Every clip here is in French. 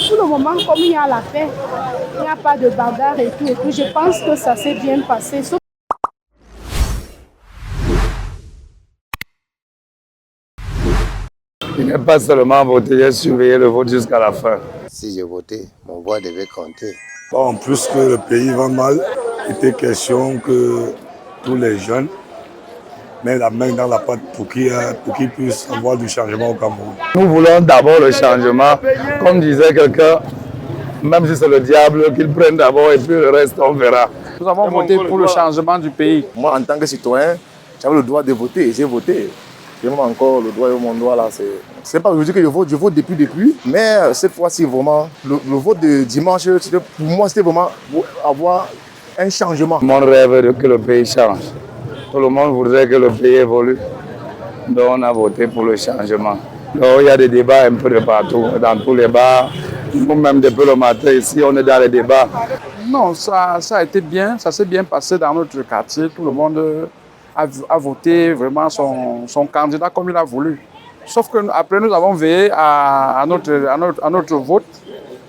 Pour le moment, comme il y a la paix, il n'y a pas de bagarre et tout, je pense que ça s'est bien passé. Il n'est pas seulement voté, j'ai surveillé le vote jusqu'à la fin. Si j'ai voté, mon voix devait compter. Bon, en plus que le pays va mal, il était question que tous les jeunes mettent la main dans la pâte pour qu'ils puissent avoir du changement au Cameroun. Nous voulons d'abord le changement. Comme disait quelqu'un, même si c'est le diable, qu'il prenne d'abord et puis le reste, on verra. Nous avons voté pour le changement du pays. Moi, en tant que citoyen, j'avais le droit de voter et j'ai voté. J'ai même encore le droit et mon droit là. C'est pas aujourd'hui que je vote depuis. Mais cette fois-ci, vraiment, le vote de dimanche, pour moi, c'était vraiment pour avoir un changement. Tout le monde rêve que le pays change. Tout le monde voudrait que le pays évolue. Donc on a voté pour le changement. Donc il y a des débats un peu de partout, dans tous les bars. Nous-mêmes, depuis le matin, ici, on est dans les débats. Non, ça a été bien, ça s'est bien passé dans notre quartier. Tout le monde a voté vraiment son candidat comme il a voulu. Sauf qu'après, nous avons veillé à notre vote.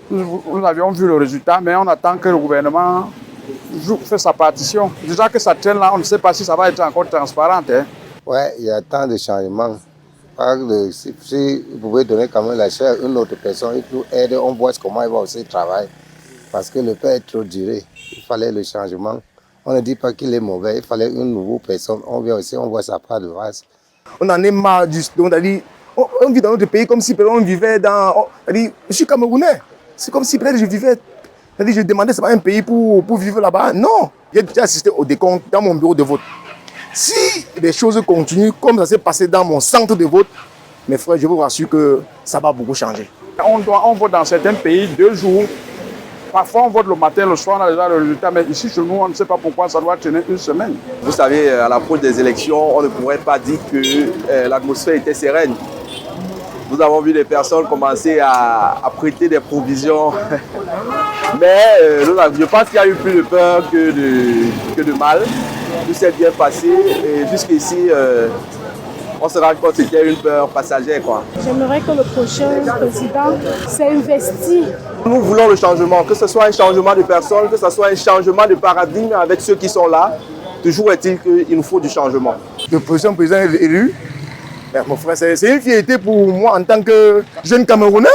Nous avions vu le résultat, mais on attend que le gouvernement fasse sa partition. Déjà que ça traîne là, on ne sait pas si ça va être encore transparent. Hein. Ouais, il y a tant de changements. Si vous pouvez donner quand même la chair à une autre personne, il peut aider, on voit comment il va aussi travailler. Parce que le père est trop duré. Il fallait le changement. On ne dit pas qu'il est mauvais, il fallait une nouvelle personne. On vient aussi, on voit sa part de race. On en est marre on vit dans notre pays comme si on vivait dans... je suis Camerounais. C'est comme si je vivais... Je demandais, c'est pas un pays pour vivre là-bas. Non. J'ai déjà assisté au décompte dans mon bureau de vote. Si les choses continuent comme ça s'est passé dans mon centre de vote, mes frères, je vous rassure que ça va beaucoup changer. On vote dans certains pays 2 jours. Parfois, on vote le matin, le soir, on a déjà le résultat. Mais ici, chez nous, on ne sait pas pourquoi ça doit tenir 1 semaine. Vous savez, à l'approche des élections, on ne pourrait pas dire que l'atmosphère était sereine. Nous avons vu des personnes commencer à prêter des provisions. Mais je pense qu'il y a eu plus de peur que de mal. Tout s'est bien passé. Et jusqu'ici, on se rend compte que c'était une peur passagère, quoi. J'aimerais que le prochain président s'investisse. Nous voulons le changement, que ce soit un changement de personne, que ce soit un changement de paradigme avec ceux qui sont là. Toujours est-il qu'il nous faut du changement. Le prochain président élu, mon frère, c'est une fierté pour moi en tant que jeune Camerounais.